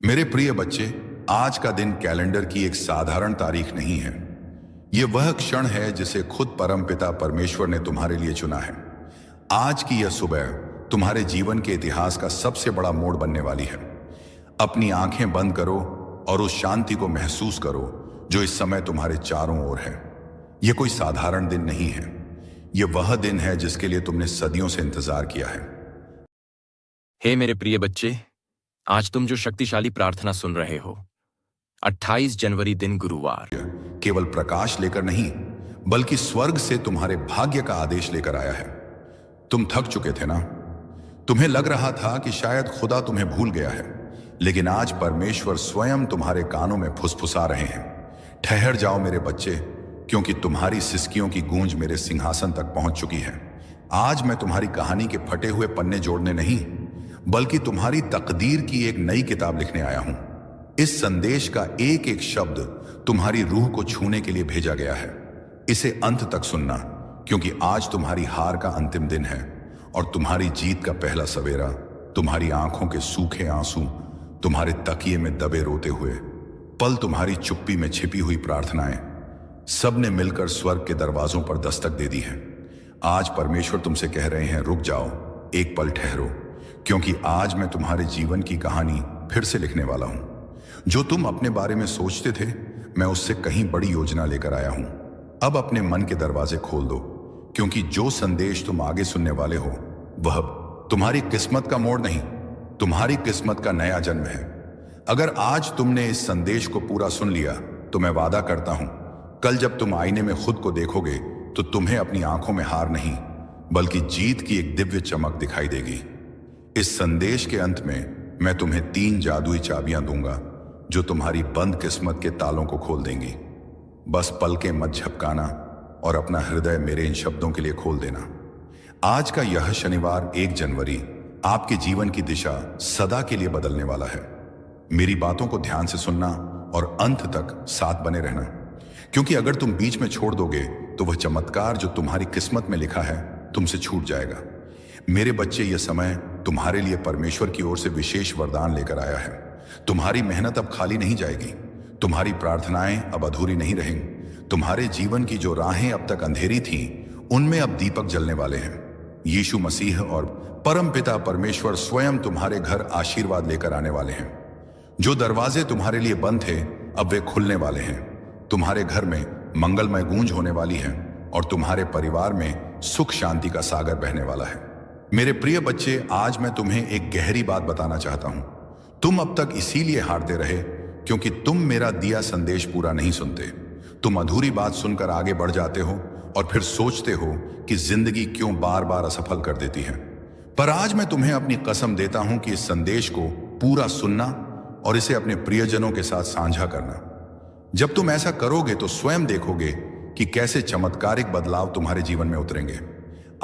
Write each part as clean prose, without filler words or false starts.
मेरे प्रिय बच्चे, आज का दिन कैलेंडर की एक साधारण तारीख नहीं है। यह वह क्षण है जिसे खुद परमपिता परमेश्वर ने तुम्हारे लिए चुना है। आज की यह सुबह तुम्हारे जीवन के इतिहास का सबसे बड़ा मोड़ बनने वाली है। अपनी आंखें बंद करो और उस शांति को महसूस करो जो इस समय तुम्हारे चारों ओर है। यह कोई साधारण दिन नहीं है। यह वह दिन है जिसके लिए तुमने सदियों से इंतजार किया है। हे मेरे प्रिय बच्चे, आज तुम जो शक्तिशाली प्रार्थना सुन रहे हो, 28 जनवरी दिन गुरुवार, केवल प्रकाश लेकर नहीं, बल्कि स्वर्ग से तुम्हारे भाग्य का आदेश लेकर आया है। तुम थक चुके थे ना? तुम्हें लग रहा था कि शायद खुदा तुम्हें भूल गया है, लेकिन आज परमेश्वर स्वयं तुम्हारे कानों में फुसफुसा रहे हैं। ठहर जाओ मेरे बच्चे, क्योंकि तुम्हारी सिसकियों की गूंज मेरे सिंहासन तक पहुंच चुकी है। आज मैं तुम्हारी कहानी के फटे हुए पन्ने जोड़ने नहीं, बल्कि तुम्हारी तकदीर की एक नई किताब लिखने आया हूं। इस संदेश का एक एक शब्द तुम्हारी रूह को छूने के लिए भेजा गया है। इसे अंत तक सुनना, क्योंकि आज तुम्हारी हार का अंतिम दिन है और तुम्हारी जीत का पहला सवेरा। तुम्हारी आंखों के सूखे आंसू, तुम्हारे तकिए में दबे रोते हुए पल, तुम्हारी चुप्पी में छिपी हुई प्रार्थनाएं, सब ने मिलकर स्वर्ग के दरवाजों पर दस्तक दे दी है। आज परमेश्वर तुमसे कह रहे हैं, रुक जाओ, एक पल ठहरो, क्योंकि आज मैं तुम्हारे जीवन की कहानी फिर से लिखने वाला हूं। जो तुम अपने बारे में सोचते थे, मैं उससे कहीं बड़ी योजना लेकर आया हूं। अब अपने मन के दरवाजे खोल दो, क्योंकि जो संदेश तुम आगे सुनने वाले हो वह तुम्हारी किस्मत का मोड़ नहीं, तुम्हारी किस्मत का नया जन्म है। अगर आज तुमने इस संदेश को पूरा सुन लिया, तो मैं वादा करता हूं, कल जब तुम आईने में खुद को देखोगे तो तुम्हें अपनी आंखों में हार नहीं, बल्कि जीत की एक दिव्य चमक दिखाई देगी। इस संदेश के अंत में मैं तुम्हें 3 जादुई चाबियां दूंगा जो तुम्हारी बंद किस्मत के तालों को खोल देंगी। बस पलकें मत झपकाना और अपना हृदय मेरे इन शब्दों के लिए खोल देना। आज का यह शनिवार 1 जनवरी आपके जीवन की दिशा सदा के लिए बदलने वाला है। मेरी बातों को ध्यान से सुनना और अंत तक साथ बने रहना, क्योंकि अगर तुम बीच में छोड़ दोगे तो वह चमत्कार जो तुम्हारी किस्मत में लिखा है तुमसे छूट जाएगा। मेरे बच्चे, यह समय तुम्हारे लिए परमेश्वर की ओर से विशेष वरदान लेकर आया है। तुम्हारी मेहनत अब खाली नहीं जाएगी, तुम्हारी प्रार्थनाएं अब अधूरी नहीं रहेंगी। तुम्हारे जीवन की जो राहें अब तक अंधेरी थीं, उनमें अब दीपक जलने वाले हैं। यीशु मसीह और परमपिता परमेश्वर स्वयं तुम्हारे घर आशीर्वाद लेकर आने वाले हैं। जो दरवाजे तुम्हारे लिए बंद थे, अब वे खुलने वाले हैं। तुम्हारे घर में मंगलमय गूंज होने वाली है और तुम्हारे परिवार में सुख शांति का सागर बहने वाला है। मेरे प्रिय बच्चे, आज मैं तुम्हें एक गहरी बात बताना चाहता हूं। तुम अब तक इसीलिए हारते रहे क्योंकि तुम मेरा दिया संदेश पूरा नहीं सुनते। तुम अधूरी बात सुनकर आगे बढ़ जाते हो और फिर सोचते हो कि जिंदगी क्यों बार बार असफल कर देती है। पर आज मैं तुम्हें अपनी कसम देता हूं कि इस संदेश को पूरा सुनना और इसे अपने प्रियजनों के साथ साझा करना। जब तुम ऐसा करोगे तो स्वयं देखोगे कि कैसे चमत्कारिक बदलाव तुम्हारे जीवन में उतरेंगे।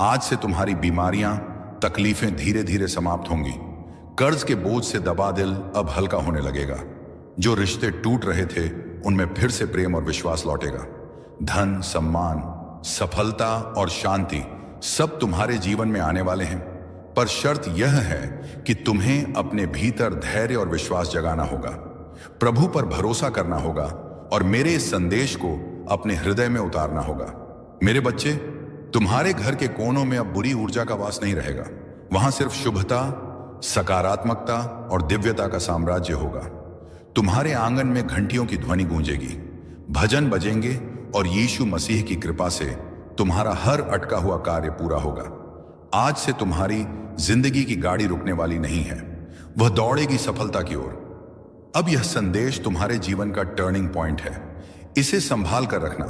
आज से तुम्हारी बीमारियां, तकलीफें धीरे धीरे समाप्त होंगी। कर्ज के बोझ से दबा दिल अब हल्का होने लगेगा। जो रिश्ते टूट रहे थे, उनमें फिर से प्रेम और विश्वास लौटेगा। धन, सम्मान, सफलता और शांति सब तुम्हारे जीवन में आने वाले हैं। पर शर्त यह है कि तुम्हें अपने भीतर धैर्य और विश्वास जगाना होगा, प्रभु पर भरोसा करना होगा और मेरे इस संदेश को अपने हृदय में उतारना होगा। मेरे बच्चे, तुम्हारे घर के कोनों में अब बुरी ऊर्जा का वास नहीं रहेगा। वहां सिर्फ शुभता, सकारात्मकता और दिव्यता का साम्राज्य होगा। तुम्हारे आंगन में घंटियों की ध्वनि गूंजेगी, भजन बजेंगे और यीशु मसीह की कृपा से तुम्हारा हर अटका हुआ कार्य पूरा होगा। आज से तुम्हारी जिंदगी की गाड़ी रुकने वाली नहीं है, वह दौड़ेगी सफलता की ओर। अब यह संदेश तुम्हारे जीवन का टर्निंग पॉइंट है। इसे संभाल कर रखना,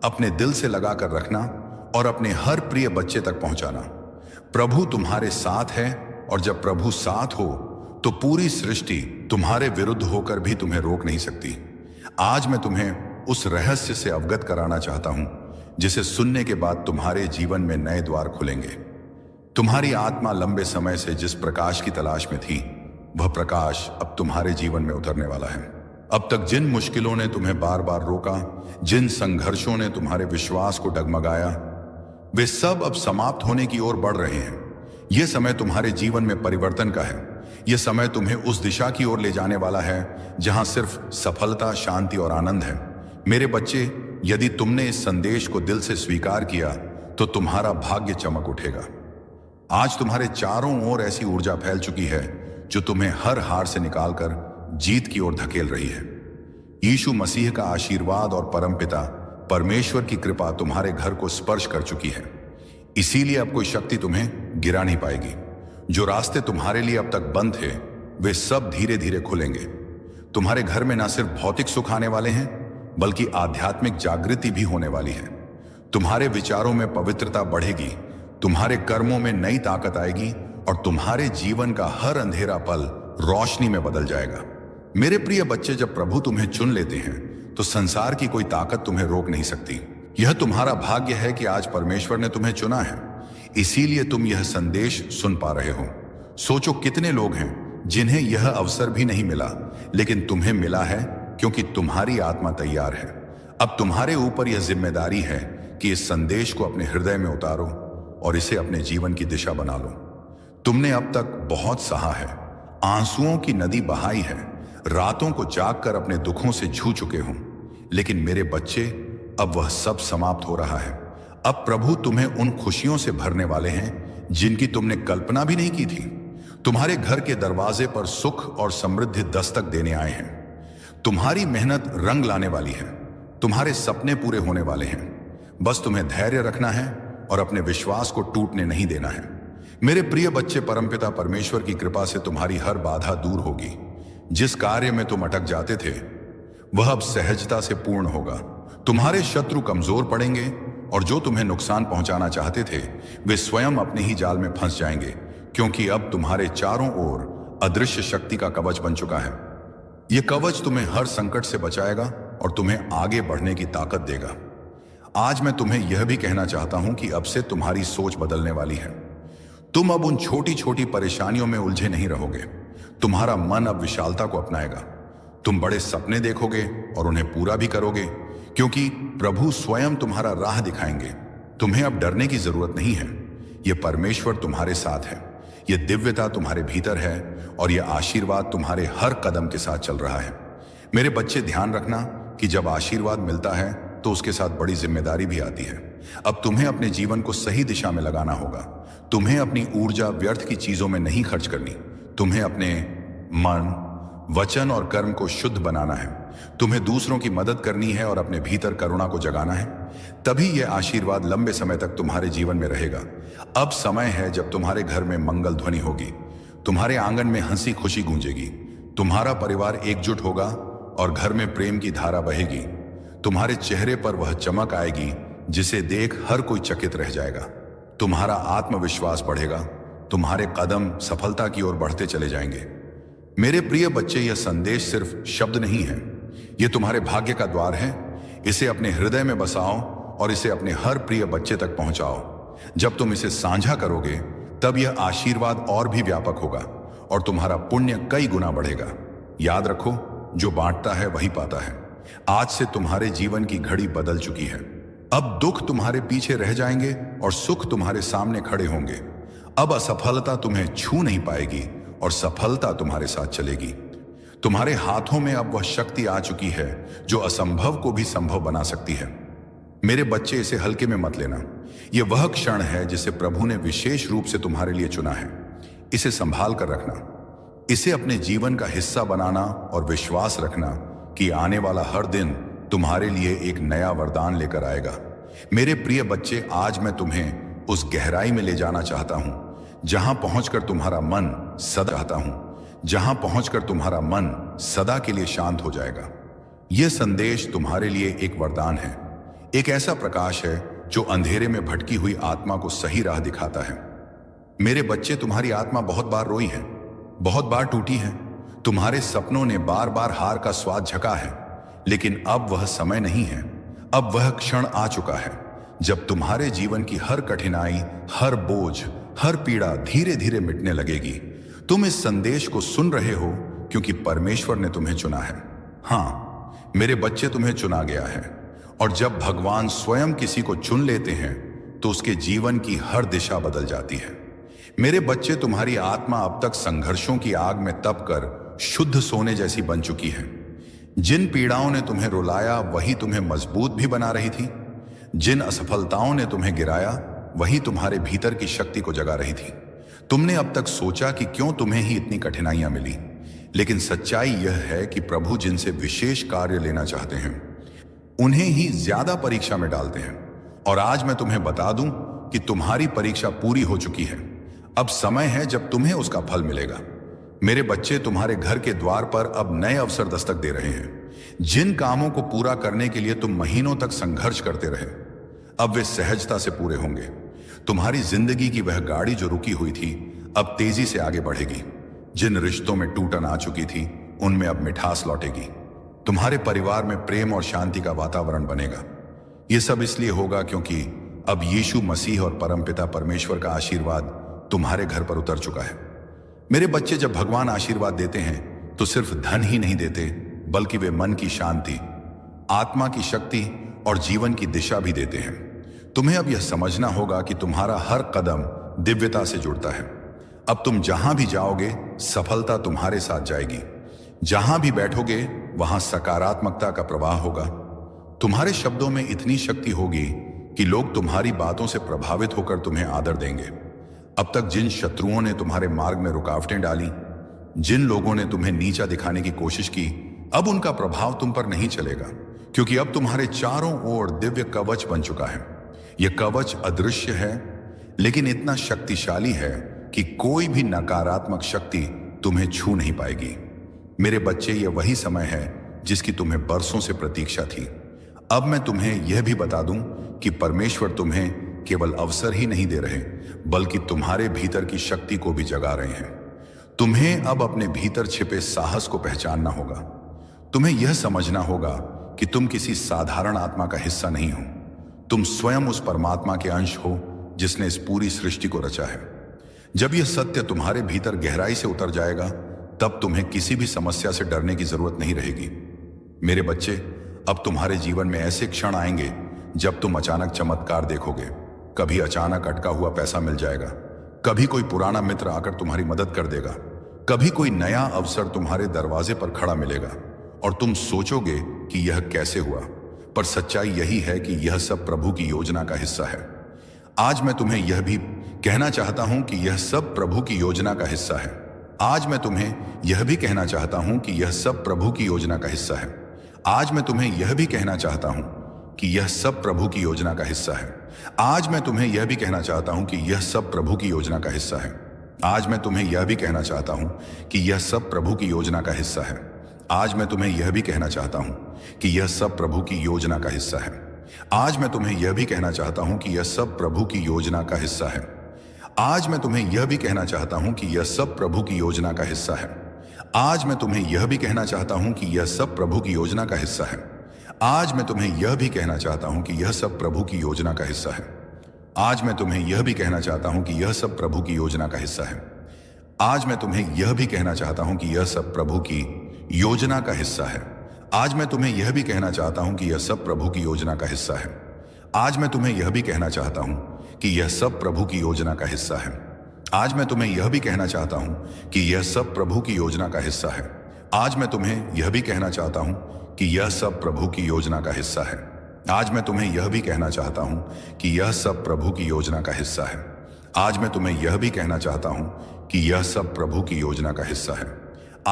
अपने दिल से लगा कर रखना और अपने हर प्रिय बच्चे तक पहुंचाना। प्रभु तुम्हारे साथ है और जब प्रभु साथ हो तो पूरी सृष्टि तुम्हारे विरुद्ध होकर भी तुम्हें रोक नहीं सकती। आज मैं तुम्हें उस रहस्य से अवगत कराना चाहता हूं जिसे सुनने के बाद तुम्हारे जीवन में नए द्वार खुलेंगे। तुम्हारी आत्मा लंबे समय से जिस प्रकाश की तलाश में थी, वह प्रकाश अब तुम्हारे जीवन में उतरने वाला है। अब तक जिन मुश्किलों ने तुम्हें बार बार रोका, जिन संघर्षों ने तुम्हारे विश्वास को डगमगाया, वे सब अब समाप्त होने की ओर बढ़ रहे हैं। यह समय तुम्हारे जीवन में परिवर्तन का है। यह समय तुम्हें उस दिशा की ओर ले जाने वाला है जहां सिर्फ सफलता, शांति और आनंद है। मेरे बच्चे, यदि तुमने इस संदेश को दिल से स्वीकार किया तो तुम्हारा भाग्य चमक उठेगा। आज तुम्हारे चारों ओर ऐसी ऊर्जा फैल चुकी है जो तुम्हें हर हार से निकालकर जीत की ओर धकेल रही है। यीशु मसीह का आशीर्वाद और परमपिता परमेश्वर की कृपा तुम्हारे घर को स्पर्श कर चुकी है। इसीलिए अब कोई शक्ति तुम्हें गिरा नहीं पाएगी। जो रास्ते तुम्हारे लिए अब तक बंद थे, वे सब धीरे धीरे खुलेंगे। तुम्हारे घर में न सिर्फ भौतिक सुख आने वाले हैं, बल्कि आध्यात्मिक जागृति भी होने वाली है। तुम्हारे विचारों में पवित्रता बढ़ेगी, तुम्हारे कर्मों में नई ताकत आएगी और तुम्हारे जीवन का हर अंधेरा पल रोशनी में बदल जाएगा। मेरे प्रिय बच्चे, जब प्रभु तुम्हें चुन लेते हैं तो संसार की कोई ताकत तुम्हें रोक नहीं सकती। यह तुम्हारा भाग्य है कि आज परमेश्वर ने तुम्हें चुना है, इसीलिए तुम यह संदेश सुन पा रहे हो। सोचो कितने लोग हैं जिन्हें यह अवसर भी नहीं मिला, लेकिन तुम्हें मिला है क्योंकि तुम्हारी आत्मा तैयार है। अब तुम्हारे ऊपर यह जिम्मेदारी है कि इस संदेश को अपने हृदय में उतारो और इसे अपने जीवन की दिशा बना लो। तुमने अब तक बहुत सहा है, आंसुओं की नदी बहाई है, रातों को जागकर अपने दुखों से जू चुके हो, लेकिन मेरे बच्चे, अब वह सब समाप्त हो रहा है। अब प्रभु तुम्हें उन खुशियों से भरने वाले हैं जिनकी तुमने कल्पना भी नहीं की थी। तुम्हारे घर के दरवाजे पर सुख और समृद्धि दस्तक देने आए हैं। तुम्हारी मेहनत रंग लाने वाली है, तुम्हारे सपने पूरे होने वाले हैं। बस तुम्हें धैर्य रखना है और अपने विश्वास को टूटने नहीं देना है। मेरे प्रिय बच्चे, परमपिता परमेश्वर की कृपा से तुम्हारी हर बाधा दूर होगी। जिस कार्य में तुम अटक जाते थे, वह अब सहजता से पूर्ण होगा। तुम्हारे शत्रु कमजोर पड़ेंगे और जो तुम्हें नुकसान पहुंचाना चाहते थे, वे स्वयं अपने ही जाल में फंस जाएंगे, क्योंकि अब तुम्हारे चारों ओर अदृश्य शक्ति का कवच बन चुका है। यह कवच तुम्हें हर संकट से बचाएगा और तुम्हें आगे बढ़ने की ताकत देगा। आज मैं तुम्हें यह भी कहना चाहता हूं कि अब से तुम्हारी सोच बदलने वाली है। तुम अब उन छोटी छोटी परेशानियों में उलझे नहीं रहोगे। तुम्हारा मन अब विशालता को अपनाएगा। तुम बड़े सपने देखोगे और उन्हें पूरा भी करोगे, क्योंकि प्रभु स्वयं तुम्हारा राह दिखाएंगे। तुम्हें अब डरने की जरूरत नहीं है। यह परमेश्वर तुम्हारे साथ है, यह दिव्यता तुम्हारे भीतर है और यह आशीर्वाद तुम्हारे हर कदम के साथ चल रहा है। मेरे बच्चे, ध्यान रखना कि जब आशीर्वाद मिलता है तो उसके साथ बड़ी जिम्मेदारी भी आती है। अब तुम्हें अपने जीवन को सही दिशा में लगाना होगा। तुम्हें अपनी ऊर्जा व्यर्थ की चीजों में नहीं खर्च करनी। तुम्हें अपने मन, वचन और कर्म को शुद्ध बनाना है। तुम्हें दूसरों की मदद करनी है और अपने भीतर करुणा को जगाना है। तभी यह आशीर्वाद लंबे समय तक तुम्हारे जीवन में रहेगा। अब समय है जब तुम्हारे घर में मंगल ध्वनि होगी, तुम्हारे आंगन में हंसी खुशी गूंजेगी, तुम्हारा परिवार एकजुट होगा और घर में प्रेम की धारा बहेगी। तुम्हारे चेहरे पर वह चमक आएगी जिसे देख हर कोई चकित रह जाएगा। तुम्हारा आत्मविश्वास बढ़ेगा, तुम्हारे कदम सफलता की ओर बढ़ते चले जाएंगे। मेरे प्रिय बच्चे, यह संदेश सिर्फ शब्द नहीं है, यह तुम्हारे भाग्य का द्वार है। इसे अपने हृदय में बसाओ और इसे अपने हर प्रिय बच्चे तक पहुंचाओ। जब तुम इसे साझा करोगे, तब यह आशीर्वाद और भी व्यापक होगा और तुम्हारा पुण्य कई गुना बढ़ेगा। याद रखो, जो बांटता है वही पाता है। आज से तुम्हारे जीवन की घड़ी बदल चुकी है। अब दुख तुम्हारे पीछे रह जाएंगे और सुख तुम्हारे सामने खड़े होंगे। अब असफलता तुम्हें छू नहीं पाएगी और सफलता तुम्हारे साथ चलेगी। तुम्हारे हाथों में अब वह शक्ति आ चुकी है जो असंभव को भी संभव बना सकती है। मेरे बच्चे, इसे हल्के में मत लेना। यह वह क्षण है जिसे प्रभु ने विशेष रूप से तुम्हारे लिए चुना है। इसे संभाल कर रखना, इसे अपने जीवन का हिस्सा बनाना और विश्वास रखना कि आने वाला हर दिन तुम्हारे लिए एक नया वरदान लेकर आएगा। मेरे प्रिय बच्चे, आज मैं तुम्हें उस गहराई में ले जाना चाहता हूं जहां पहुंचकर तुम्हारा मन सदा के लिए शांत हो जाएगा। यह संदेश तुम्हारे लिए एक वरदान है, एक ऐसा प्रकाश है जो अंधेरे में भटकी हुई आत्मा को सही राह दिखाता है। मेरे बच्चे, तुम्हारी आत्मा बहुत बार रोई है, बहुत बार टूटी है। तुम्हारे सपनों ने बार बार हार का स्वाद झका है, लेकिन अब वह समय नहीं है। अब वह क्षण आ चुका है जब तुम्हारे जीवन की हर कठिनाई, हर बोझ, हर पीड़ा धीरे धीरे मिटने लगेगी। तुम इस संदेश को सुन रहे हो क्योंकि परमेश्वर ने तुम्हें चुना है। हाँ मेरे बच्चे, तुम्हें चुना गया है और जब भगवान स्वयं किसी को चुन लेते हैं तो उसके जीवन की हर दिशा बदल जाती है। मेरे बच्चे, तुम्हारी आत्मा अब तक संघर्षों की आग में तप कर शुद्ध सोने जैसी बन चुकी है। जिन पीड़ाओं ने तुम्हें रुलाया वही तुम्हें मजबूत भी बना रही थी। जिन असफलताओं ने तुम्हें गिराया वही तुम्हारे भीतर की शक्ति को जगा रही थी। तुमने अब तक सोचा कि क्यों तुम्हें ही इतनी कठिनाइयां मिली, लेकिन सच्चाई यह है कि प्रभु जिनसे विशेष कार्य लेना चाहते हैं उन्हें ही ज्यादा परीक्षा में डालते हैं। और आज मैं तुम्हें बता दूं कि तुम्हारी परीक्षा पूरी हो चुकी है। अब समय है जब तुम्हें उसका फल मिलेगा। मेरे बच्चे, तुम्हारे घर के द्वार पर अब नए अवसर दस्तक दे रहे हैं। जिन कामों को पूरा करने के लिए तुम महीनों तक संघर्ष करते रहे, अब वे सहजता से पूरे होंगे। तुम्हारी जिंदगी की वह गाड़ी जो रुकी हुई थी अब तेजी से आगे बढ़ेगी। जिन रिश्तों में टूटन आ चुकी थी उनमें अब मिठास लौटेगी। तुम्हारे परिवार में प्रेम और शांति का वातावरण बनेगा। यह सब इसलिए होगा क्योंकि अब यीशु मसीह और परमपिता परमेश्वर का आशीर्वाद तुम्हारे घर पर उतर चुका है। मेरे बच्चे, जब भगवान आशीर्वाद देते हैं तो सिर्फ धन ही नहीं देते, बल्कि वे मन की शांति, आत्मा की शक्ति और जीवन की दिशा भी देते हैं। तुम्हें अब यह समझना होगा कि तुम्हारा हर कदम दिव्यता से जुड़ता है। अब तुम जहां भी जाओगे सफलता तुम्हारे साथ जाएगी। जहां भी बैठोगे वहां सकारात्मकता का प्रवाह होगा। तुम्हारे शब्दों में इतनी शक्ति होगी कि लोग तुम्हारी बातों से प्रभावित होकर तुम्हें आदर देंगे। अब तक जिन शत्रुओं ने तुम्हारे मार्ग में रुकावटें डाली, जिन लोगों ने तुम्हें नीचा दिखाने की कोशिश की, अब उनका प्रभाव तुम पर नहीं चलेगा, क्योंकि अब तुम्हारे चारों ओर दिव्य कवच बन चुका है। यह कवच अदृश्य है लेकिन इतना शक्तिशाली है कि कोई भी नकारात्मक शक्ति तुम्हें छू नहीं पाएगी। मेरे बच्चे, यह वही समय है जिसकी तुम्हें बरसों से प्रतीक्षा थी। अब मैं तुम्हें यह भी बता दूं कि परमेश्वर तुम्हें केवल अवसर ही नहीं दे रहे, बल्कि तुम्हारे भीतर की शक्ति को भी जगा रहे हैं। तुम्हें अब अपने भीतर छिपे साहस को पहचानना होगा। तुम्हें यह समझना होगा कि तुम किसी साधारण आत्मा का हिस्सा नहीं हो। तुम स्वयं उस परमात्मा के अंश हो जिसने इस पूरी सृष्टि को रचा है। जब यह सत्य तुम्हारे भीतर गहराई से उतर जाएगा, तब तुम्हें किसी भी समस्या से डरने की जरूरत नहीं रहेगी। मेरे बच्चे, अब तुम्हारे जीवन में ऐसे क्षण आएंगे जब तुम अचानक चमत्कार देखोगे। कभी अचानक अटका हुआ पैसा मिल जाएगा, कभी कोई पुराना मित्र आकर तुम्हारी मदद कर देगा, कभी कोई नया अवसर तुम्हारे दरवाजे पर खड़ा मिलेगा और तुम सोचोगे कि यह कैसे हुआ। पर सच्चाई यही है कि यह सब प्रभु की योजना का हिस्सा है। आज मैं तुम्हें यह भी कहना चाहता हूं कि यह सब प्रभु की योजना का हिस्सा है। आज मैं तुम्हें यह भी कहना चाहता हूं कि यह सब प्रभु की योजना का हिस्सा है। आज मैं तुम्हें यह भी कहना चाहता हूं कि यह सब प्रभु की योजना का हिस्सा है। आज मैं तुम्हें यह भी कहना चाहता हूं कि यह सब प्रभु की योजना का हिस्सा है। आज मैं तुम्हें यह भी कहना चाहता हूं कि यह सब प्रभु की योजना का हिस्सा है। आज मैं तुम्हें यह भी कहना चाहता हूं कि यह सब प्रभु की योजना का हिस्सा है। आज मैं तुम्हें यह भी कहना चाहता हूं कि यह सब प्रभु की योजना का हिस्सा है। आज मैं तुम्हें यह भी कहना चाहता हूं कि यह सब प्रभु की योजना का हिस्सा है। आज मैं तुम्हें यह भी कहना चाहता हूं कि यह सब प्रभु की योजना का हिस्सा है। आज मैं तुम्हें यह भी कहना चाहता हूं कि यह सब प्रभु की योजना का हिस्सा है। आज मैं तुम्हें यह भी कहना चाहता हूं कि यह सब प्रभु की योजना का हिस्सा है। आज मैं तुम्हें यह भी कहना चाहता हूं कि यह सब प्रभु की योजना का हिस्सा है। आज मैं तुम्हें यह भी कहना चाहता हूं कि यह सब प्रभु की योजना का हिस्सा है। आज मैं तुम्हें यह भी कहना चाहता हूं कि यह सब प्रभु की योजना का हिस्सा है। आज मैं तुम्हें यह भी कहना चाहता हूं कि यह सब प्रभु की योजना का हिस्सा है। आज मैं तुम्हें यह भी कहना चाहता हूं कि यह सब प्रभु की योजना का हिस्सा है। आज मैं तुम्हें यह भी कहना चाहता हूं कि यह सब प्रभु की योजना का हिस्सा है। आज मैं तुम्हें यह भी कहना चाहता हूं कि यह सब प्रभु की योजना का हिस्सा है।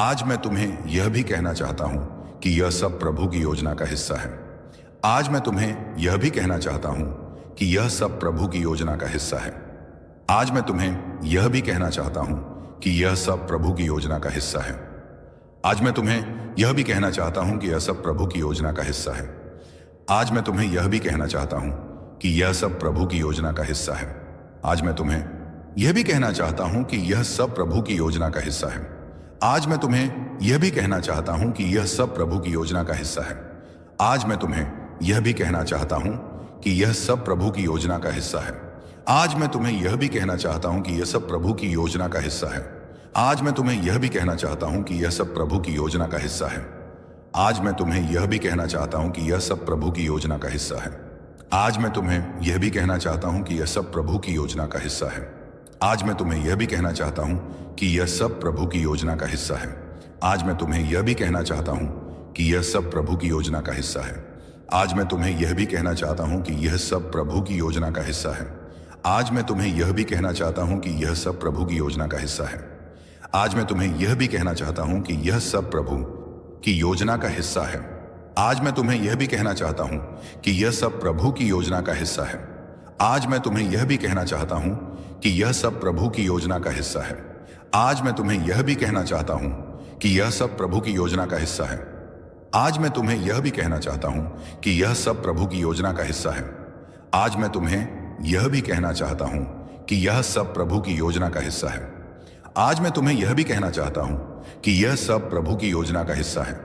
आज मैं तुम्हें यह भी कहना चाहता हूं कि यह सब प्रभु की योजना का हिस्सा है। आज मैं तुम्हें यह भी कहना चाहता हूं कि यह सब प्रभु की योजना का हिस्सा है। आज मैं तुम्हें यह भी कहना चाहता हूं कि यह सब प्रभु की योजना का हिस्सा है। आज मैं तुम्हें यह भी कहना चाहता हूं कि यह सब प्रभु की योजना का हिस्सा है। आज मैं तुम्हें यह भी कहना चाहता हूं कि यह सब प्रभु की योजना का हिस्सा है। आज मैं तुम्हें यह भी कहना चाहता हूं कि यह सब प्रभु की योजना का हिस्सा है। आज मैं तुम्हें यह भी कहना चाहता हूं कि यह सब प्रभु की योजना का हिस्सा है। आज मैं तुम्हें यह भी कहना चाहता हूं कि यह सब प्रभु की योजना का हिस्सा है। आज मैं तुम्हें यह भी कहना चाहता हूं कि यह सब प्रभु की योजना का हिस्सा है। आज मैं तुम्हें यह भी कहना चाहता हूं कि यह सब प्रभु की योजना का हिस्सा है। आज मैं तुम्हें यह भी कहना चाहता हूं कि यह सब प्रभु की योजना का हिस्सा है। आज मैं तुम्हें यह भी कहना चाहता हूं कि यह सब प्रभु की योजना का हिस्सा है। आज मैं तुम्हें यह भी कहना चाहता हूं कि यह सब प्रभु की योजना का हिस्सा है। आज मैं तुम्हें यह भी कहना चाहता हूं कि यह सब प्रभु की योजना का हिस्सा है। आज मैं तुम्हें यह भी कहना चाहता हूं कि यह सब प्रभु की योजना का हिस्सा है। आज मैं तुम्हें यह भी कहना चाहता हूं कि यह सब प्रभु की योजना का हिस्सा है। आज मैं तुम्हें यह भी कहना चाहता हूं कि यह सब प्रभु की योजना का हिस्सा है। आज मैं तुम्हें यह भी कहना चाहता हूं कि यह सब प्रभु की योजना का हिस्सा है। आज मैं तुम्हें यह भी कहना चाहता हूं कि यह सब प्रभु की योजना का हिस्सा है। आज मैं तुम्हें यह भी कहना चाहता हूं कि यह सब प्रभु की योजना का हिस्सा है। आज मैं तुम्हें यह भी कहना चाहता हूं कि यह सब प्रभु की योजना का हिस्सा है। आज मैं तुम्हें यह भी कहना चाहता हूं कि यह सब प्रभु की योजना का हिस्सा है। आज मैं तुम्हें यह भी कहना चाहता हूं कि यह सब प्रभु की योजना का हिस्सा है।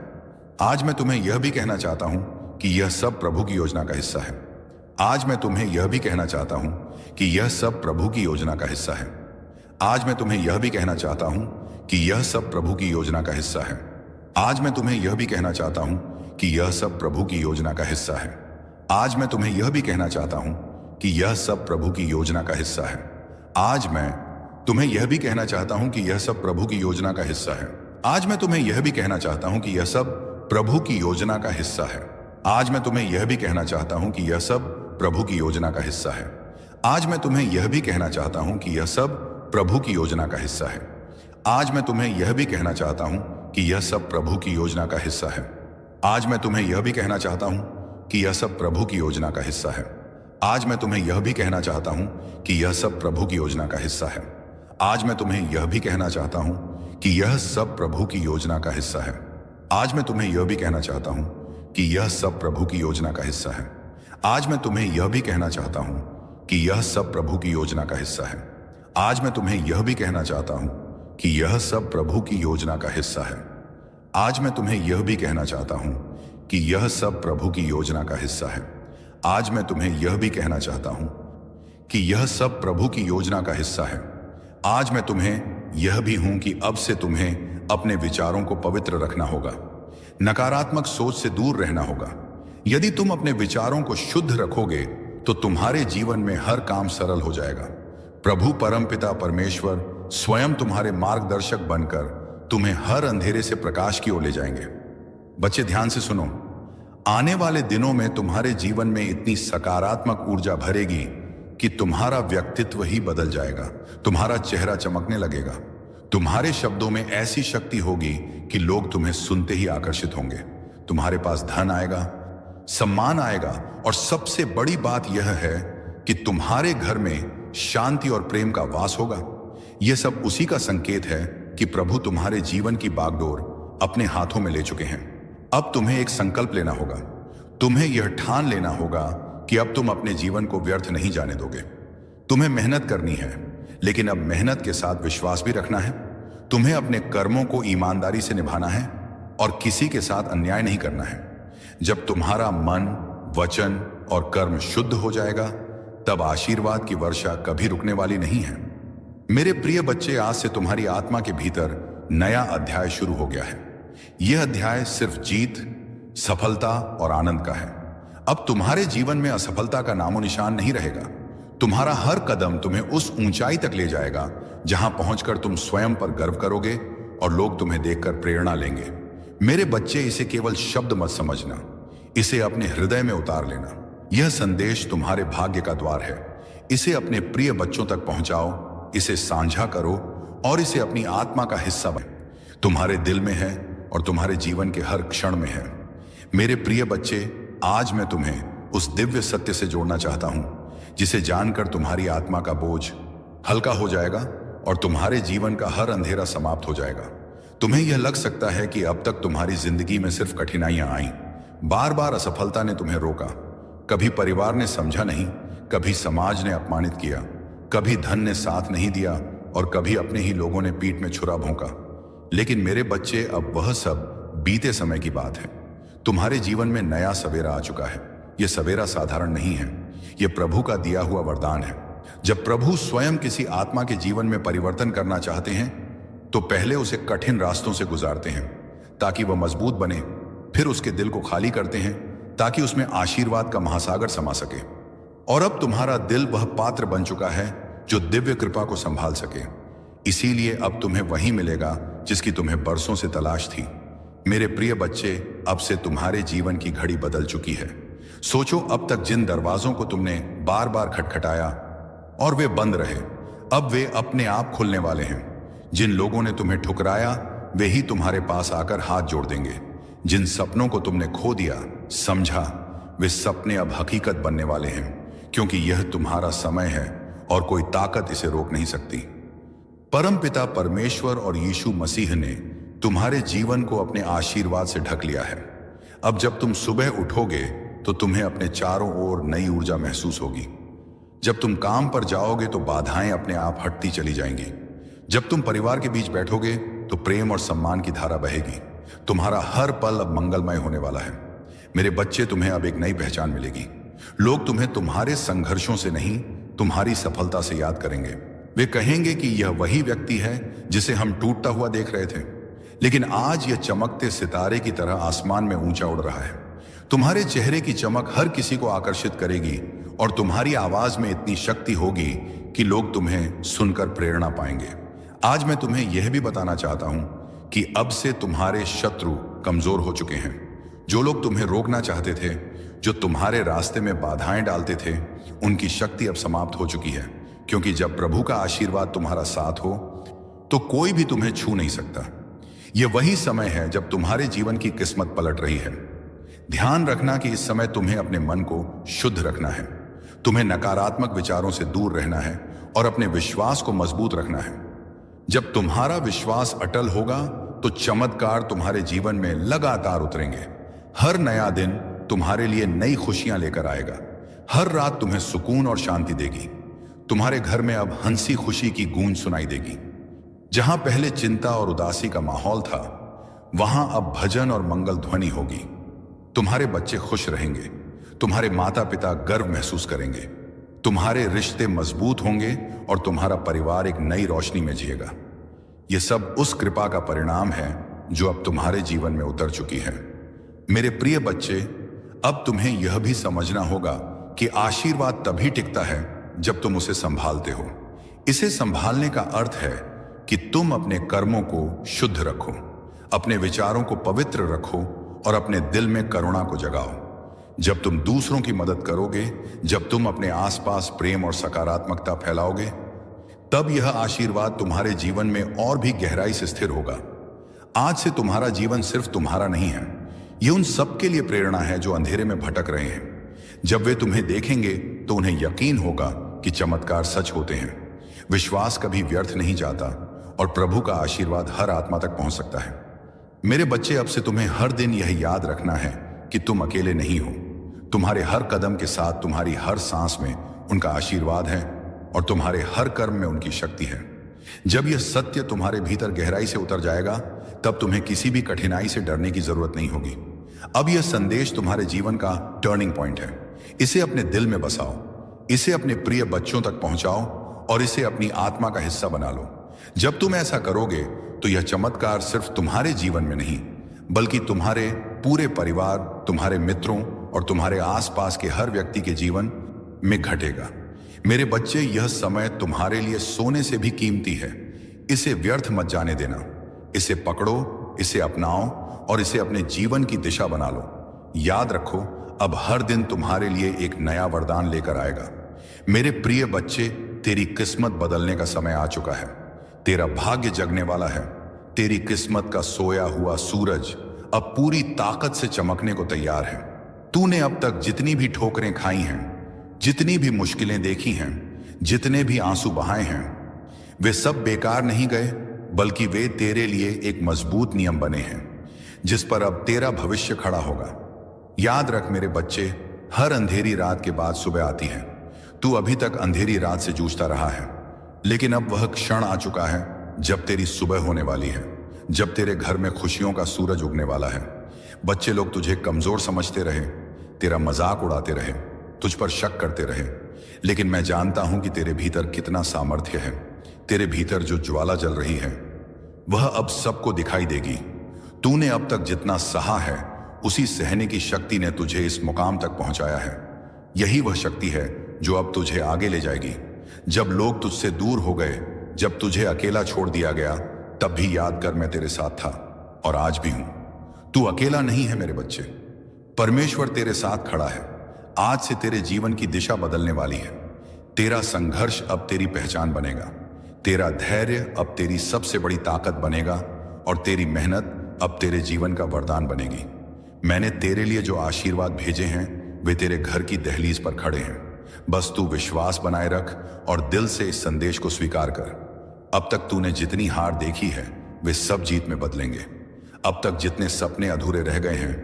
आज मैं तुम्हें यह भी कहना चाहता हूं कि यह सब प्रभु की योजना का हिस्सा है। आज मैं तुम्हें यह भी कहना चाहता हूं कि यह सब प्रभु की योजना का हिस्सा है। आज मैं तुम्हें यह भी कहना चाहता हूं कि यह सब प्रभु की योजना का हिस्सा है। आज मैं तुम्हें यह भी कहना चाहता हूं कि यह सब प्रभु की योजना का हिस्सा है। आज मैं तुम्हें यह भी कहना चाहता हूं कि यह सब प्रभु की योजना का हिस्सा है। आज मैं तुम्हें यह भी कहना चाहता हूं कि यह सब प्रभु की योजना का हिस्सा है। आज मैं तुम्हें यह भी कहना चाहता हूं कि यह सब प्रभु की योजना का हिस्सा है। आज मैं तुम्हें यह भी कहना चाहता हूं कि यह सब प्रभु की योजना का हिस्सा है। आज मैं तुम्हें यह भी कहना चाहता हूं कि यह सब प्रभु की योजना का हिस्सा है। आज मैं तुम्हें यह भी कहना चाहता हूं कि यह सब प्रभु की योजना का हिस्सा है। आज मैं तुम्हें यह भी कहना चाहता हूं कि यह सब प्रभु की योजना का हिस्सा है। आज मैं तुम्हें यह भी कहना चाहता हूं कि यह सब प्रभु की योजना का हिस्सा है। आज मैं तुम्हें यह भी कहना चाहता हूं कि यह सब प्रभु की योजना का हिस्सा है। आज मैं तुम्हें यह भी कहना चाहता हूं कि यह सब प्रभु की योजना का हिस्सा है। आज मैं तुम्हें यह भी कहना चाहता हूं कि यह सब प्रभु की योजना का हिस्सा है। आज मैं तुम्हें यह भी कहना चाहता हूं कि यह सब प्रभु की योजना का हिस्सा है। आज मैं तुम्हें यह भी कहना चाहता हूं कि यह सब प्रभु की योजना का हिस्सा है। आज मैं तुम्हें यह भी कहना चाहता हूं कि यह सब प्रभु की योजना का हिस्सा है। आज मैं तुम्हें यह भी हूं कि अब से तुम्हें अपने विचारों को पवित्र रखना होगा, नकारात्मक सोच से दूर रहना होगा। यदि तुम अपने विचारों को शुद्ध रखोगे तो तुम्हारे जीवन में हर काम सरल हो जाएगा। प्रभु परमपिता परमेश्वर स्वयं तुम्हारे मार्गदर्शक बनकर तुम्हें हर अंधेरे से प्रकाश की ओर ले जाएंगे। बच्चे ध्यान से सुनो, आने वाले दिनों में तुम्हारे जीवन में इतनी सकारात्मक ऊर्जा भरेगी कि तुम्हारा व्यक्तित्व ही बदल जाएगा। तुम्हारा चेहरा चमकने लगेगा। तुम्हारे शब्दों में ऐसी शक्ति होगी कि लोग तुम्हें सुनते ही आकर्षित होंगे। तुम्हारे पास धन आएगा, सम्मान आएगा और सबसे बड़ी बात यह है कि तुम्हारे घर में शांति और प्रेम का वास होगा। यह सब उसी का संकेत है कि प्रभु तुम्हारे जीवन की बागडोर अपने हाथों में ले चुके हैं। अब तुम्हें एक संकल्प लेना होगा। तुम्हें यह ठान लेना होगा कि अब तुम अपने जीवन को व्यर्थ नहीं जाने दोगे। तुम्हें मेहनत करनी है, लेकिन अब मेहनत के साथ विश्वास भी रखना है। तुम्हें अपने कर्मों को ईमानदारी से निभाना है और किसी के साथ अन्याय नहीं करना है। जब तुम्हारा मन, वचन और कर्म शुद्ध हो जाएगा, तब आशीर्वाद की वर्षा कभी रुकने वाली नहीं है। मेरे प्रिय बच्चे, आज से तुम्हारी आत्मा के भीतर नया अध्याय शुरू हो गया है। यह अध्याय सिर्फ जीत, सफलता और आनंद का है। अब तुम्हारे जीवन में असफलता का नामो निशान नहीं रहेगा। तुम्हारा हर कदम तुम्हें उस ऊंचाई तक ले जाएगा जहां पहुंचकर तुम स्वयं पर गर्व करोगे और लोग तुम्हें देखकर प्रेरणा लेंगे। मेरे बच्चे, इसे केवल शब्द मत समझना, इसे अपने हृदय में उतार लेना। यह संदेश तुम्हारे भाग्य का द्वार है। इसे अपने प्रिय बच्चों तक पहुंचाओ, इसे साझा करो और इसे अपनी आत्मा का हिस्सा बनाओ। तुम्हारे दिल में है और तुम्हारे जीवन के हर क्षण में है। मेरे प्रिय बच्चे, आज मैं तुम्हें उस दिव्य सत्य से जोड़ना चाहता हूं जिसे जानकर तुम्हारी आत्मा का बोझ हल्का हो जाएगा और तुम्हारे जीवन का हर अंधेरा समाप्त हो जाएगा। तुम्हें यह लग सकता है कि अब तक तुम्हारी जिंदगी में सिर्फ कठिनाइयां आईं। बार बार असफलता ने तुम्हें रोका। कभी परिवार ने समझा नहीं, कभी समाज ने अपमानित किया, कभी धन ने साथ नहीं दिया और कभी अपने ही लोगों ने पीठ में छुरा भोंका। लेकिन मेरे बच्चे, अब वह सब बीते समय की बात है। तुम्हारे जीवन में नया सवेरा आ चुका है। यह सवेरा साधारण नहीं है, यह प्रभु का दिया हुआ वरदान है। जब प्रभु स्वयं किसी आत्मा के जीवन में परिवर्तन करना चाहते हैं तो पहले उसे कठिन रास्तों से गुजारते हैं ताकि वह मजबूत बने। फिर उसके दिल को खाली करते हैं ताकि उसमें आशीर्वाद का महासागर समा सके। और अब तुम्हारा दिल वह पात्र बन चुका है जो दिव्य कृपा को संभाल सके। इसीलिए अब तुम्हें वही मिलेगा जिसकी तुम्हें बरसों से तलाश थी। मेरे प्रिय बच्चे, अब से तुम्हारे जीवन की घड़ी बदल चुकी है। सोचो, अब तक जिन दरवाजों को तुमने बार बार खटखटाया और वे बंद रहे, अब वे अपने आप खुलने वाले हैं। जिन लोगों ने तुम्हें ठुकराया, वे ही तुम्हारे पास आकर हाथ जोड़ देंगे। जिन सपनों को तुमने खो दिया, समझा, वे सपने अब हकीकत बनने वाले हैं, क्योंकि यह तुम्हारा समय है और कोई ताकत इसे रोक नहीं सकती। परमपिता परमेश्वर और यीशु मसीह ने तुम्हारे जीवन को अपने आशीर्वाद से ढक लिया है। अब जब तुम सुबह उठोगे तो तुम्हें अपने चारों ओर नई ऊर्जा महसूस होगी। जब तुम काम पर जाओगे तो बाधाएं अपने आप हटती चली जाएंगी। जब तुम परिवार के बीच बैठोगे तो प्रेम और सम्मान की धारा बहेगी। तुम्हारा हर पल अब मंगलमय होने वाला है। मेरे बच्चे, तुम्हें अब एक नई पहचान मिलेगी। लोग तुम्हें तुम्हारे संघर्षों से नहीं, तुम्हारी सफलता से याद करेंगे। वे कहेंगे कि यह वही व्यक्ति है जिसे हम टूटता हुआ देख रहे थे, लेकिन आज यह चमकते सितारे की तरह आसमान में ऊंचा उड़ रहा है। तुम्हारे चेहरे की चमक हर किसी को आकर्षित करेगी और तुम्हारी आवाज में इतनी शक्ति होगी कि लोग तुम्हें सुनकर प्रेरणा पाएंगे। आज मैं तुम्हें यह भी बताना चाहता हूं कि अब से तुम्हारे शत्रु कमजोर हो चुके हैं। जो लोग तुम्हें रोकना चाहते थे, जो तुम्हारे रास्ते में बाधाएं डालते थे, उनकी शक्ति अब समाप्त हो चुकी है, क्योंकि जब प्रभु का आशीर्वाद तुम्हारा साथ हो तो कोई भी तुम्हें छू नहीं सकता। यह वही समय है जब तुम्हारे जीवन की किस्मत पलट रही है। ध्यान रखना कि इस समय तुम्हें अपने मन को शुद्ध रखना है, तुम्हें नकारात्मक विचारों से दूर रहना है और अपने विश्वास को मजबूत रखना है। जब तुम्हारा विश्वास अटल होगा तो चमत्कार तुम्हारे जीवन में लगातार उतरेंगे। हर नया दिन तुम्हारे लिए नई खुशियां लेकर आएगा। हर रात तुम्हें सुकून और शांति देगी। तुम्हारे घर में अब हंसी खुशी की गूंज सुनाई देगी। जहां पहले चिंता और उदासी का माहौल था, वहां अब भजन और मंगल ध्वनि होगी। तुम्हारे बच्चे खुश रहेंगे, तुम्हारे माता पिता गर्व महसूस करेंगे, तुम्हारे रिश्ते मजबूत होंगे और तुम्हारा परिवार एक नई रोशनी में जिएगा। यह सब उस कृपा का परिणाम है जो अब तुम्हारे जीवन में उतर चुकी है। मेरे प्रिय बच्चे, अब तुम्हें यह भी समझना होगा कि आशीर्वाद तभी टिकता है जब तुम उसे संभालते हो। इसे संभालने का अर्थ है कि तुम अपने कर्मों को शुद्ध रखो, अपने विचारों को पवित्र रखो और अपने दिल में करुणा को जगाओ। जब तुम दूसरों की मदद करोगे, जब तुम अपने आसपास प्रेम और सकारात्मकता फैलाओगे, तब यह आशीर्वाद तुम्हारे जीवन में और भी गहराई से स्थिर होगा। आज से तुम्हारा जीवन सिर्फ तुम्हारा नहीं है, यह उन सबके लिए प्रेरणा है जो अंधेरे में भटक रहे हैं। जब वे तुम्हें देखेंगे तो उन्हें यकीन होगा कि चमत्कार सच होते हैं, विश्वास कभी व्यर्थ नहीं जाता और प्रभु का आशीर्वाद हर आत्मा तक पहुंच सकता है। मेरे बच्चे, अब से तुम्हें हर दिन यह याद रखना है कि तुम अकेले नहीं हो। तुम्हारे हर कदम के साथ, तुम्हारी हर सांस में उनका आशीर्वाद है और तुम्हारे हर कर्म में उनकी शक्ति है। जब यह सत्य तुम्हारे भीतर गहराई से उतर जाएगा, तब तुम्हें किसी भी कठिनाई से डरने की जरूरत नहीं होगी। अब यह संदेश तुम्हारे जीवन का टर्निंग पॉइंट है। इसे अपने दिल में बसाओ, इसे अपने प्रिय बच्चों तक पहुंचाओ और इसे अपनी आत्मा का हिस्सा बना लो। जब तुम ऐसा करोगे तो यह चमत्कार सिर्फ तुम्हारे जीवन में नहीं, बल्कि तुम्हारे पूरे परिवार, तुम्हारे मित्रों और तुम्हारे आसपास के हर व्यक्ति के जीवन में घटेगा। मेरे बच्चे, यह समय तुम्हारे लिए सोने से भी कीमती है। इसे व्यर्थ मत जाने देना। इसे पकड़ो, इसे अपनाओ और इसे अपने जीवन की दिशा बना लो। याद रखो, अब हर दिन तुम्हारे लिए एक नया वरदान लेकर आएगा। मेरे प्रिय बच्चे, तेरी किस्मत बदलने का समय आ चुका है। तेरा भाग्य जगने वाला है। तेरी किस्मत का सोया हुआ सूरज अब पूरी ताकत से चमकने को तैयार है। तूने अब तक जितनी भी ठोकरें खाई हैं, जितनी भी मुश्किलें देखी हैं, जितने भी आंसू बहाए हैं, वे सब बेकार नहीं गए, बल्कि वे तेरे लिए एक मजबूत नियम बने हैं जिस पर अब तेरा भविष्य खड़ा होगा। याद रख मेरे बच्चे, हर अंधेरी रात के बाद सुबह आती है। तू अभी तक अंधेरी रात से जूझता रहा है, लेकिन अब वह क्षण आ चुका है जब तेरी सुबह होने वाली है, जब तेरे घर में खुशियों का सूरज उगने वाला है। बच्चे लोग तुझे कमजोर समझते रहे, तेरा मजाक उड़ाते रहे, तुझ पर शक करते रहे, लेकिन मैं जानता हूं कि तेरे भीतर कितना सामर्थ्य है। तेरे भीतर जो ज्वाला जल रही है, वह अब सबको दिखाई देगी। तूने अब तक जितना सहा है, उसी सहने की शक्ति ने तुझे इस मुकाम तक पहुंचाया है। यही वह शक्ति है जो अब तुझे आगे ले जाएगी। जब लोग तुझसे दूर हो गए, जब तुझे अकेला छोड़ दिया गया, तब भी याद कर मैं तेरे साथ था और आज भी हूं। तू अकेला नहीं है मेरे बच्चे, परमेश्वर तेरे साथ खड़ा है। आज से तेरे जीवन की दिशा बदलने वाली है। तेरा संघर्ष अब तेरी पहचान बनेगा, तेरा धैर्य अब तेरी सबसे बड़ी ताकत बनेगा और तेरी मेहनत अब तेरे जीवन का वरदान बनेगी। मैंने तेरे लिए जो आशीर्वाद भेजे हैं वे तेरे घर की दहलीज पर खड़े हैं। बस तू विश्वास बनाए रख और दिल से इस संदेश को स्वीकार कर। अब तक तूने जितनी हार देखी है वे सब जीत में बदलेंगे। अब तक जितने सपने अधूरे रह गए हैं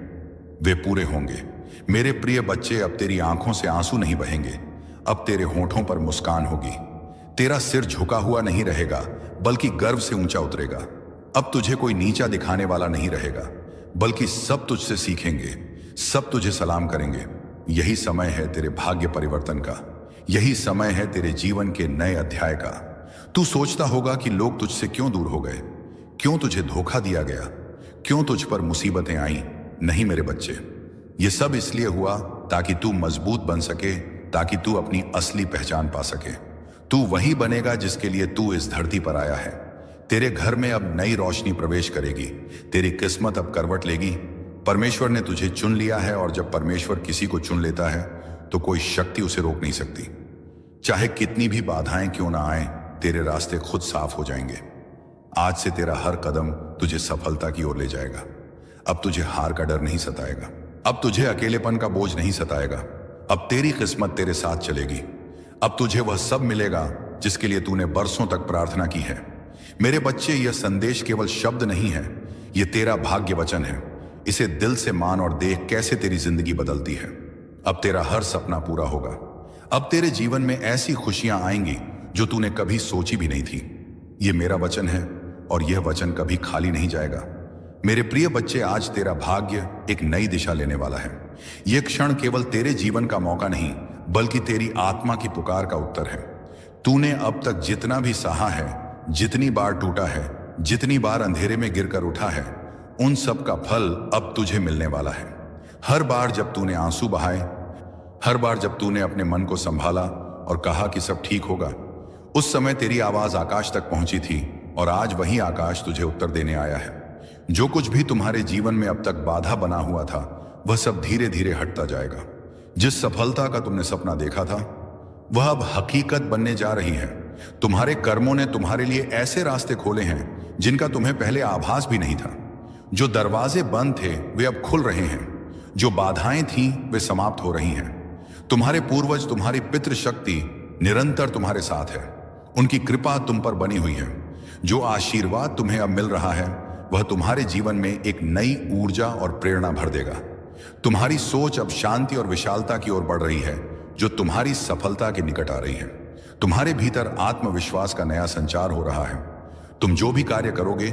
वे पूरे होंगे। मेरे प्रिय बच्चे, अब तेरी आंखों से आंसू नहीं बहेंगे, अब तेरे होठों पर मुस्कान होगी। तेरा सिर झुका हुआ नहीं रहेगा बल्कि गर्व से ऊंचा उतरेगा। अब तुझे कोई नीचा दिखाने वाला नहीं रहेगा बल्कि सब तुझसे सीखेंगे, सब तुझे सलाम करेंगे। यही समय है तेरे भाग्य परिवर्तन का, यही समय है तेरे जीवन के नए अध्याय का। तू सोचता होगा कि लोग तुझसे क्यों दूर हो गए, क्यों तुझे धोखा दिया गया, क्यों तुझ पर मुसीबतें आई। नहीं मेरे बच्चे, ये सब इसलिए हुआ ताकि तू मजबूत बन सके, ताकि तू अपनी असली पहचान पा सके। तू वही बनेगा जिसके लिए तू इस धरती पर आया है। तेरे घर में अब नई रोशनी प्रवेश करेगी, तेरी किस्मत अब करवट लेगी। परमेश्वर ने तुझे चुन लिया है और जब परमेश्वर किसी को चुन लेता है तो कोई शक्ति उसे रोक नहीं सकती। चाहे कितनी भी बाधाएं क्यों ना आए, तेरे रास्ते खुद साफ हो जाएंगे। आज से तेरा हर कदम तुझे सफलता की ओर ले जाएगा। अब तुझे हार का डर नहीं सताएगा, अब तुझे अकेलेपन का बोझ नहीं सताएगा। अब तेरी किस्मत तेरे साथ चलेगी। अब तुझे वह सब मिलेगा जिसके लिए तूने बरसों तक प्रार्थना की है। मेरे बच्चे, यह संदेश केवल शब्द नहीं है, यह तेरा भाग्य वचन है। इसे दिल से मान और देख कैसे तेरी जिंदगी बदलती है। अब तेरा हर सपना पूरा होगा। अब तेरे जीवन में ऐसी खुशियां आएंगी जो तूने कभी सोची भी नहीं थी। यह मेरा वचन है और यह वचन कभी खाली नहीं जाएगा। मेरे प्रिय बच्चे, आज तेरा भाग्य एक नई दिशा लेने वाला है। यह क्षण केवल तेरे जीवन का मौका नहीं बल्कि तेरी आत्मा की पुकार का उत्तर है। तूने अब तक जितना भी सहा है, जितनी बार टूटा है, जितनी बार अंधेरे में गिरकर उठा है, उन सब का फल अब तुझे मिलने वाला है। हर बार जब तूने आंसू बहाए, हर बार जब तूने अपने मन को संभाला और कहा कि सब ठीक होगा, उस समय तेरी आवाज आकाश तक पहुंची थी और आज वही आकाश तुझे उत्तर देने आया है। जो कुछ भी तुम्हारे जीवन में अब तक बाधा बना हुआ था वह सब धीरे धीरे हटता जाएगा। जिस सफलता का तुमने सपना देखा था वह अब हकीकत बनने जा रही है। तुम्हारे कर्मों ने तुम्हारे लिए ऐसे रास्ते खोले हैं जिनका तुम्हें पहले आभास भी नहीं था। जो दरवाजे बंद थे वे अब खुल रहे हैं, जो बाधाएं थीं वे समाप्त हो रही हैं। तुम्हारे पूर्वज, तुम्हारी पितृशक्ति निरंतर तुम्हारे साथ है। उनकी कृपा तुम पर बनी हुई है। जो आशीर्वाद तुम्हें अब मिल रहा है वह तुम्हारे जीवन में एक नई ऊर्जा और प्रेरणा भर देगा। तुम्हारी सोच अब शांति और विशालता की ओर बढ़ रही है जो तुम्हारी सफलता के निकट आ रही है। तुम्हारे भीतर आत्मविश्वास का नया संचार हो रहा है। तुम जो भी कार्य करोगे